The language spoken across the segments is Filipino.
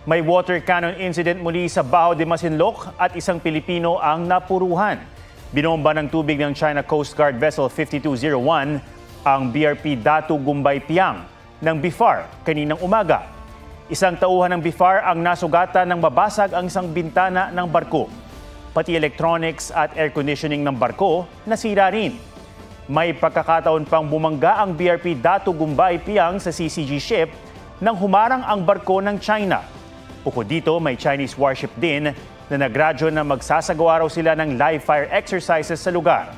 May water cannon incident muli sa Baho de Masinloc at isang Pilipino ang napuruhan. Binomba ng tubig ng China Coast Guard Vessel 5201 ang BRP Datu Gumbay Piang ng BIFAR kaninang umaga. Isang tauhan ng BIFAR ang nasugatan ng mabasag ang isang bintana ng barko. Pati electronics at air conditioning ng barko nasira rin. May pagkakataon pang bumangga ang BRP Datu Gumbay Piang sa CCG ship nang humarang ang barko ng China. Bukod dito, may Chinese warship din na nagradyo na magsasagawa raw sila ng live fire exercises sa lugar.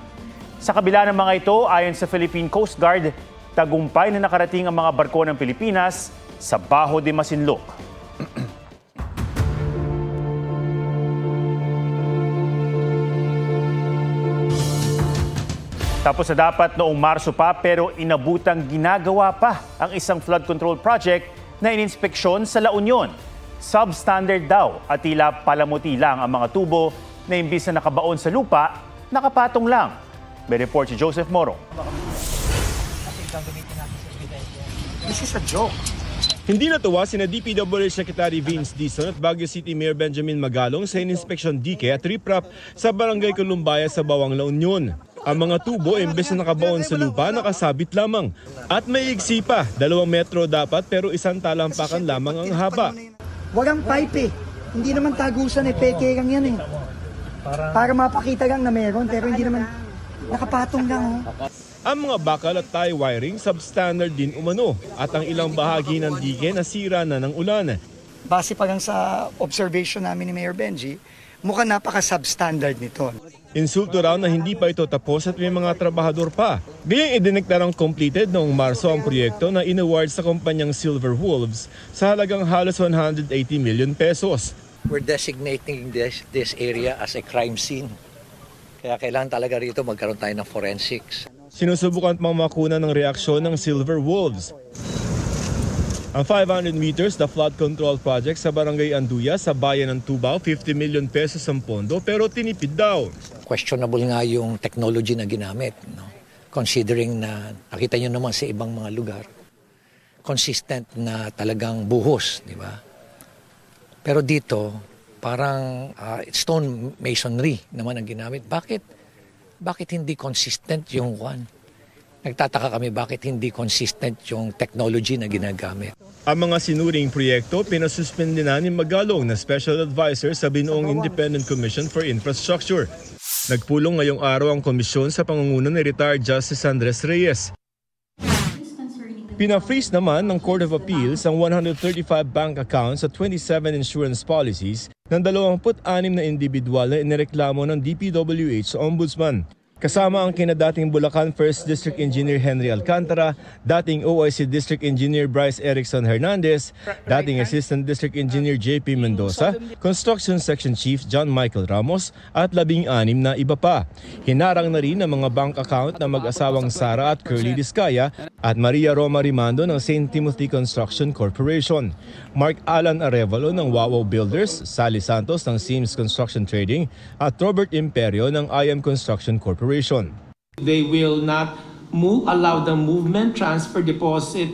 Sa kabila ng mga ito, ayon sa Philippine Coast Guard, tagumpay na nakarating ang mga barko ng Pilipinas sa Baho de Masinloc. Tapos na dapat noong Marso pa pero inabutang ginagawa pa ang isang flood control project na ininspeksyon sa La Union. Substandard daw at tila palamuti lang ang mga tubo na imbis na nakabaon sa lupa, nakapatong lang. May report si Joseph Moro. This is a joke. Hindi natuwa sina DPWH Secretary Vince Dizon at Baguio City Mayor Benjamin Magalong sa ininspeksyon dike at riprap sa Barangay Columbaya sa Bawang La Union. Ang mga tubo, imbes na nakabaon sa lupa, nakasabit lamang. At may igsi pa, 2 metro dapat pero isang talampakan lamang ang haba. Walang pipe eh. Hindi naman tagusan eh, peke lang yan eh. Para mapakita lang na meron pero hindi naman nakapatong lang. Oh. Ang mga bakal at tie wiring substandard din umano at ang ilang bahagi ng dike nasira na ng ulan. Base pa lang sa observation namin ni Mayor Benji, mukhang napaka-substandard nito. Insulto raw na hindi pa ito tapos at may mga trabahador pa. Bilang idineklarang completed noong Marso ang proyekto na inaward sa kumpanyang Silver Wolves sa halagang halos 180 million pesos. We're designating this area as a crime scene. Kaya kailangan talaga rito magkaroon tayo ng forensics. Sinusubukan pang makunan ng reaksyon ng Silver Wolves. Ang 500 meters na flood control project sa Barangay Anduya sa bayan ng Tubao, 50 million pesos ang pondo pero tinipid daw. Questionable nga yung technology na ginamit. No? Considering na nakita nyo naman sa ibang mga lugar, consistent na talagang buhos, di ba? Pero dito, parang stone masonry naman ang ginamit. Bakit hindi consistent yung one? Nagtataka kami bakit hindi consistent yung technology na ginagamit. Ang mga sinuring proyekto pinasuspende na ni Magalong na Special Advisor sa binuong Independent Commission for Infrastructure. Nagpulong ngayong araw ang komisyon sa pangunguna ni retired Justice Andres Reyes. Pina-freeze naman ng Court of Appeals ang 135 bank accounts at 27 insurance policies ng 26 na individual na inireklamo ng DPWH sa Ombudsman. Kasama ang kinadating Bulacan 1st District Engineer Henry Alcantara, dating OIC District Engineer Bryce Erickson Hernandez, dating Assistant District Engineer JP Mendoza, Construction Section Chief John Michael Ramos at 16 na iba pa. Hinarang na rin ang mga bank account ng mag-asawang Sara at Curly Discaya at Maria Roma Rimando ng St. Timothy Construction Corporation, Mark Alan Arevalo ng Wawaw Builders, Sally Santos ng Sims Construction Trading at Robert Imperio ng IM Construction Corporation. They will not allow the movement, transfer, deposit,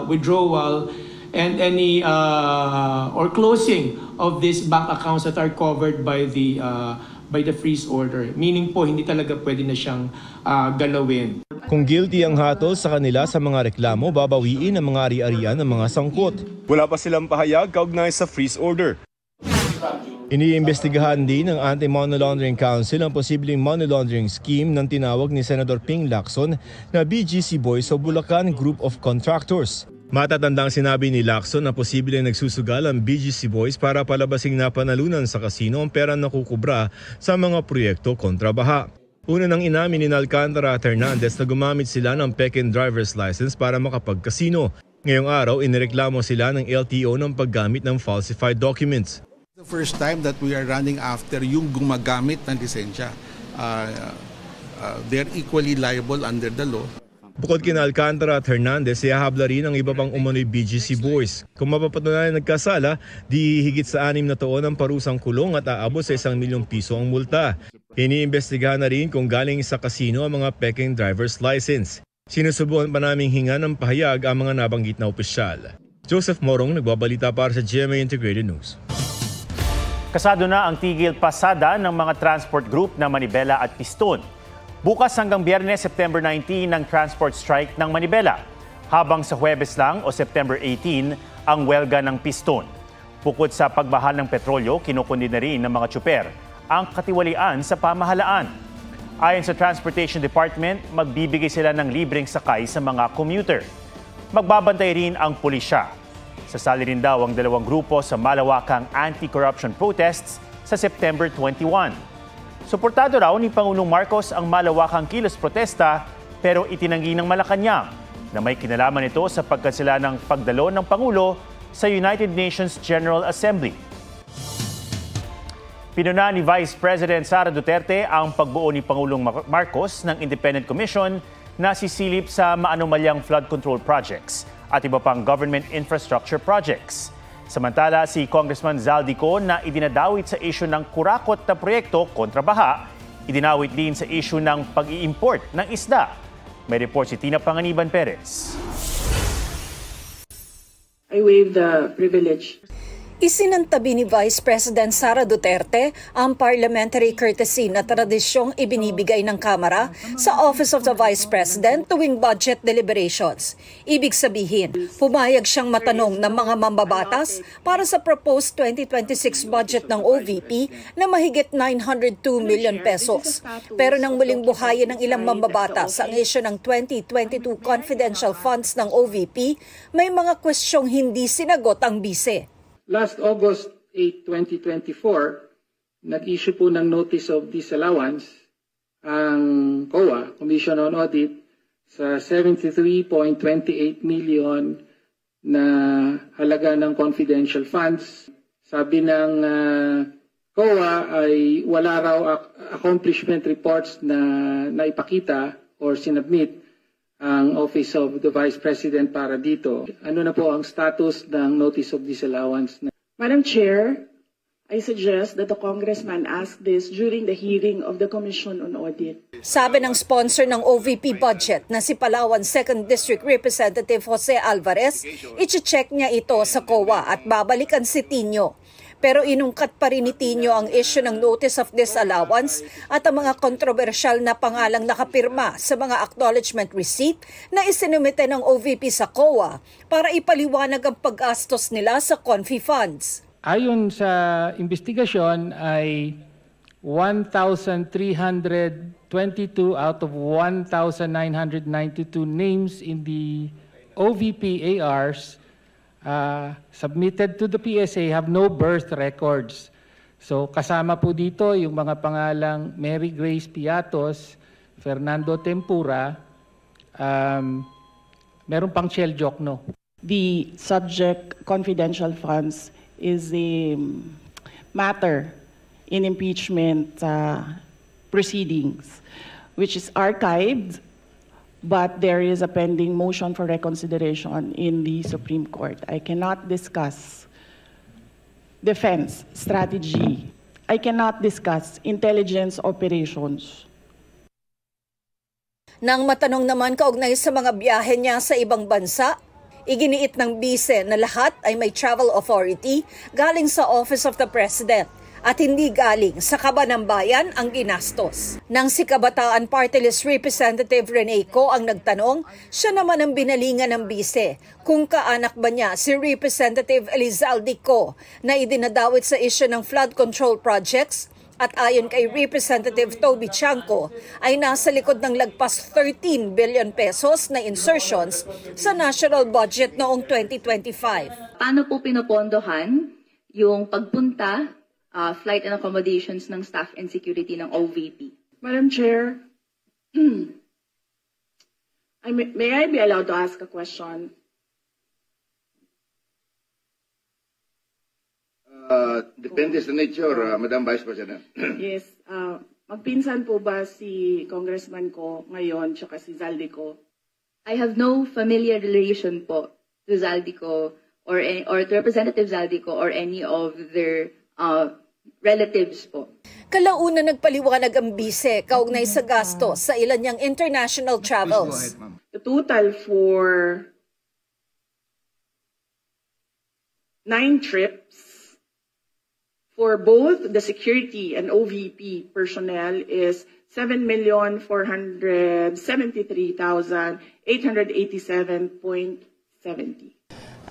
withdrawal, and any or closing of these bank accounts that are covered by the freeze order. Meaning po, hindi talaga pwede na siyang galawin. Kung guilty ang hatol sa kanila sa mga reklamo, babawiin ang mga ari-arian ng mga sangkot. Wala pa silang pahayag kaugnay sa freeze order. Iniimbestigahan din ng Anti-Money Laundering Council ang posibleng money laundering scheme ng tinawag ni Senator Ping Lacson na BGC Boys o Bulacan Group of Contractors. Matatandang sinabi ni Lacson na posibleng nagsusugal ang BGC Boys para palabasing napanalunan sa kasino ang pera na kukubra sa mga proyekto kontra baha. Una nang inamin ni Alcantara at Hernandez na gumamit sila ng peke driver's license para makapagkasino. Ngayong araw, inireklamo sila ng LTO ng paggamit ng falsified documents. The first time that we are running after yung gumagamit ng lisensya. They're equally liable under the law. Bukod kina Alcantara at Hernandez, ihahabla rin ang iba pang umano'y BGC Boys. Kung mapapatunayan nagkasala, di higit sa 6 na taon ang parusang kulong at aabot sa 1 milyong piso ang multa. Iniimbestigahan na rin kung galing sa kasino ang mga peking driver's license. Sinusubukan pa naming hinga ng pahayag ang mga nabanggit na opisyal. Joseph Morong nagbabalita para sa GMA Integrated News. Kasado na ang tigil pasada ng mga transport group na Manibela at Piston. Bukas hanggang Biyernes, September 19 ang transport strike ng Manibela, habang sa Huwebes lang o September 18 ang welga ng Piston. Bukod sa pagbahal ng petrolyo, kinukundi na rin ng mga tsuper ang katiwalian sa pamahalaan. Ayon sa Transportation Department, magbibigay sila ng libreng sakay sa mga commuter. Magbabantay rin ang pulisya. Sasali rin daw ang dalawang grupo sa malawakang anti-corruption protests sa September 21. Suportado raw ni Pangulong Marcos ang malawakang kilos protesta, pero itinanggi ng Malacanang na may kinalaman ito sa pagkansela ng pagdalo ng Pangulo sa United Nations General Assembly. Pinuna ni Vice President Sara Duterte ang pagbuo ni Pangulong Marcos ng Independent Commission na sisilip sa maanumalyang flood control projects at iba pang government infrastructure projects. Samantala, si Congressman Zaldico na idinadawit sa isyu ng kurakot na proyekto kontra baha, idinawit din sa isyu ng pag-i-import ng isda. May report si Tina Panganiban Perez. I waive the privilege. Isinantabi ni Vice President Sara Duterte ang parliamentary courtesy na tradisyong ibinibigay ng Kamara sa Office of the Vice President tuwing budget deliberations. Ibig sabihin, pumayag siyang matanong ng mga mambabatas para sa proposed 2026 budget ng OVP na mahigit 902 million pesos. Pero nang muling buhayin ng ilang mambabatas ang issue ng 2022 confidential funds ng OVP, may mga kwestyong hindi sinagot ang bise. Last August 8, 2024, nag-issue po ng Notice of Disallowance ang COA, Commission on Audit, sa 73.28 million na halaga ng confidential funds. Sabi ng COA ay wala raw accomplishment reports na naipakita or sinubmit ang Office of the Vice President para dito. Ano na po ang status ng Notice of Disallowance? Madam Chair, I suggest that the Congressman ask this during the hearing of the Commission on Audit. Sabi ng sponsor ng OVP budget na si Palawan 2nd District Representative Jose Alvarez, i-check niya ito sa COA at babalikan si Tino. Pero inungkat pa rin ni Tino ang issue ng Notice of Disallowance at ang mga kontrobersyal na pangalang nakapirma sa mga acknowledgement receipt na isinumite ng OVP sa COA para ipaliwanag ang paggastos nila sa Confi funds. Ayon sa investigasyon ay 1,322 out of 1,992 names in the OVP ARs submitted to the PSA have no birth records. So kasama po dito yung mga pangalang Mary Grace Piatos, Fernando Tempura, meron pang Chel Jokno. The subject confidential funds is a matter in impeachment proceedings, which is archived, but there is a pending motion for reconsideration in the Supreme Court. I cannot discuss defense strategy. I cannot discuss intelligence operations. Nang matanong naman kaugnay sa mga biyahe niya sa ibang bansa, iginiit ng bise na lahat ay may travel authority galing sa Office of the President at hindi galing sa kaba ng bayan ang ginastos. Nang si Kabataan Party List Representative Rene Co ang nagtanong, siya naman ang binalingan ng bise kung kaanak ba niya si Representative Elizalde Co na idinadawit sa issue ng flood control projects at ayon kay Representative Toby Chanco ay nasa likod ng lagpas 13 billion pesos na insertions sa national budget noong 2025. Paano po pinopondohan yung pagpunta, flight and accommodations ng staff and security ng OVP? Madam Chair, may I be allowed to ask a question? Depende sa nature, Madam Vice President. Yes. Magpinsan po ba si Congressman ko ngayon tsaka si Zaldico? I have no familiar relation po to Zaldico or to Representative Zaldico or any of their relatives po. Kalauna nagpaliwanag ang bise kaugnay sa gasto sa ilan niyang international travels. The total for 9 trips for both the security and OVP personnel is 7,473,887.70.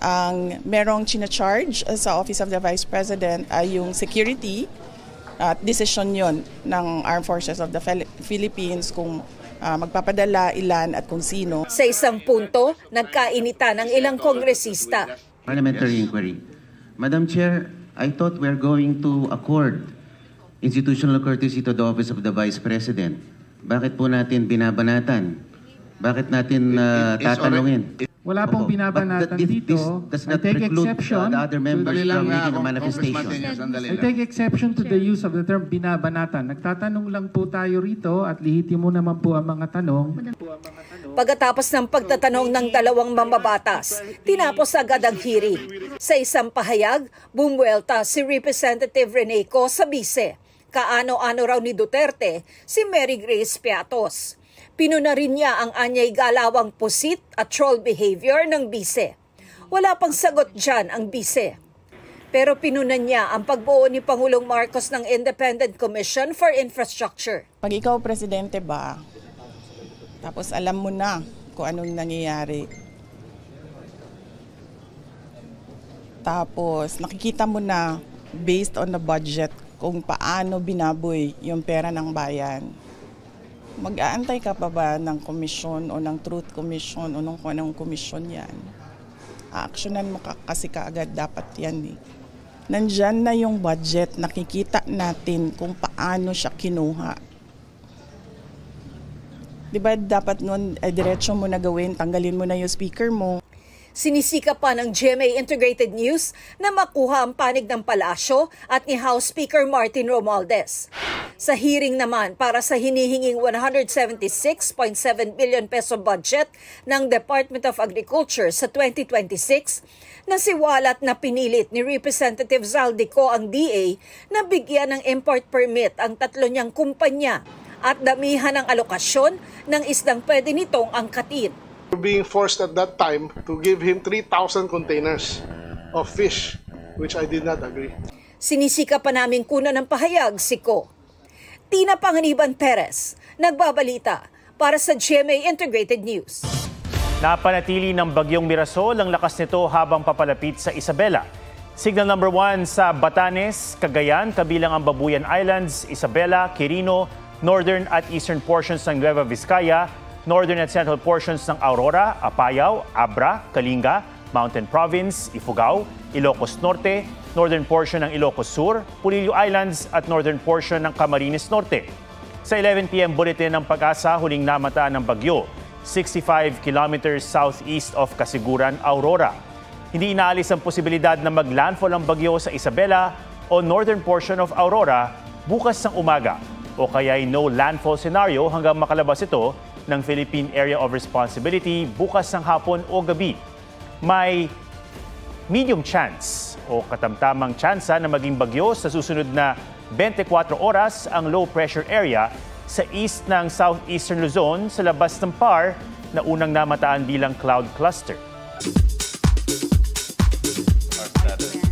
Ang merong charge sa Office of the Vice President ay yung security at decision yon ng Armed Forces of the Philippines kung magpapadala, ilan at kung sino. Sa isang punto, nagkainitan ng ilang kongresista. Parliamentary inquiry. Madam Chair, I thought we're going to accord institutional courtesy to the Office of the Vice President. Bakit po natin binabanatan? Bakit natin tatanungin? Wala pong binabanatan dito. I take exception the other members from making a manifestation. I take exception to the use of the term binabanatan. Nagtatanong lang po tayo rito at lihitimo naman po ang mga tanong. Pagkatapos ng pagtatanong ng dalawang mambabatas, tinapos agad ang hearing. Sa isang pahayag, bumuelta si Representative Rene Co sa bise. Kaano-ano raw ni Duterte si Mary Grace Piatos. Pinuna rin niya ang anyay galawang pusit at troll behavior ng bise. Wala pang sagot dyan ang bise. Pero pinuna niya ang pagbuo ni Pangulong Marcos ng Independent Commission for Infrastructure. Pag ikaw presidente ba, tapos alam mo na kung anong nangyayari. Tapos nakikita mo na based on the budget kung paano binaboy yung pera ng bayan. Mag-aantay ka pa ba ng komisyon o ng Truth Commission o ng kung anong komisyon yan? Aaksyonan mo kasi kaagad dapat yan eh. Nandyan na yung budget, nakikita natin kung paano siya kinuha. Diba dapat nun, diretso mo na gawin, tanggalin mo na yung speaker mo. Sinisika pa ng GMA Integrated News na makuha ang panig ng palasyo at ni House Speaker Martin Romualdez. Sa hearing naman para sa hinihinging 176.7 billion peso budget ng Department of Agriculture sa 2026, nasiwalat na pinilit ni Representative Zaldico ang DA na bigyan ng import permit ang tatlo niyang kumpanya at damihan ng alokasyon ng isdang pwede nitong angkatin. Being forced at that time to give him 3,000 containers of fish, which I did not agree. Sinisika pa namin kunan ng pahayag si Ko. Tina Panganiban Perez, nagbabalita para sa GMA Integrated News. Napanatili ng bagyong Mirasol ang lakas nito habang papalapit sa Isabela. Signal number 1 sa Batanes, Cagayan, kabilang ang Babuyan Islands, Isabela, Quirino, northern at eastern portions ng Nueva Vizcaya, northern at central portions ng Aurora, Apayao, Abra, Kalinga, Mountain Province, Ifugao, Ilocos Norte, northern portion ng Ilocos Sur, Pulilio Islands at northern portion ng Camarines Norte. Sa 11 p.m. bulletin ng Pag-asa, huling namataan ng bagyo, 65 kilometers southeast of Kasiguran, Aurora. Hindi inaalis ang posibilidad na maglandfall ang bagyo sa Isabela o northern portion of Aurora bukas ng umaga o kaya'y no landfall scenario hanggang makalabas ito ng Philippine Area of Responsibility bukas ng hapon o gabi. May medium chance o katamtamang tsansa na maging bagyo sa susunod na 24 oras ang low pressure area sa east ng southeastern Luzon sa labas ng PAR na unang namataan bilang cloud cluster.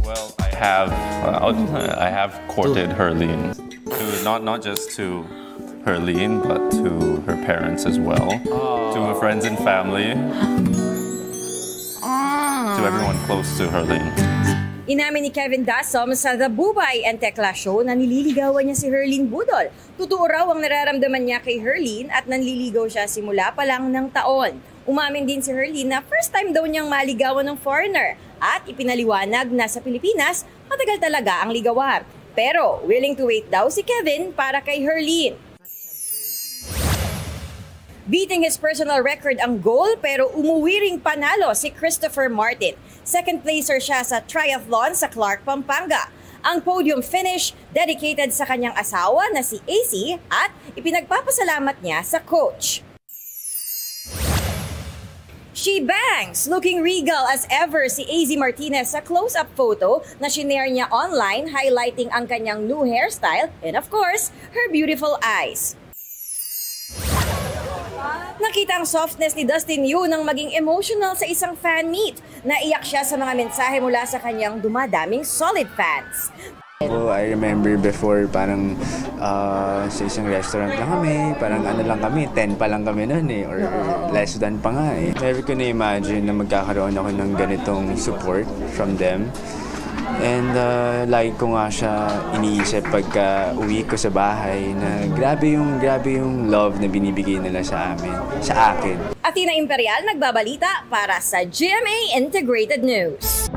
Well, I have courted Herlene, not just to Herlene, but to her parents as well, to her friends and family, to everyone close to Herlene. Inamin ni Kevin Dasom sa The Bubay and Tekla Show na nililigawan niya si Herlene Budol. Totoo raw ang nararamdaman niya kay Herlene at nanliligaw siya simula pa lang ng taon. Umamin din si Herlene na first time daw niyang maligawan ng foreigner at ipinaliwanag na sa Pilipinas matagal talaga ang ligawan. Pero willing to wait daw si Kevin para kay Herlene. Beating his personal record ang goal pero umuwi ring panalo si Christopher Martin. Second placer siya sa triathlon sa Clark, Pampanga. Ang podium finish dedicated sa kanyang asawa na si AC at ipinagpapasalamat niya sa coach. She bangs! Looking regal as ever si AZ Martinez sa close-up photo na shinare niya online highlighting ang kanyang new hairstyle and of course, her beautiful eyes. Nakita ang softness ni Dustin Yu nang maging emotional sa isang fan meet. Naiyak siya sa mga mensahe mula sa kanyang dumadaming solid fans. I remember before parang sa isang restaurant lang kami, parang ano lang kami, 10 pa lang kami noon or less than pa nga eh. Never ko na-imagine na magkakaroon ako ng ganitong support from them. And lagi ko nga siya iniisip pagka uwi ko sa bahay na grabe yung love na binibigay nila sa akin. Athena Imperial nagbabalita para sa GMA Integrated News.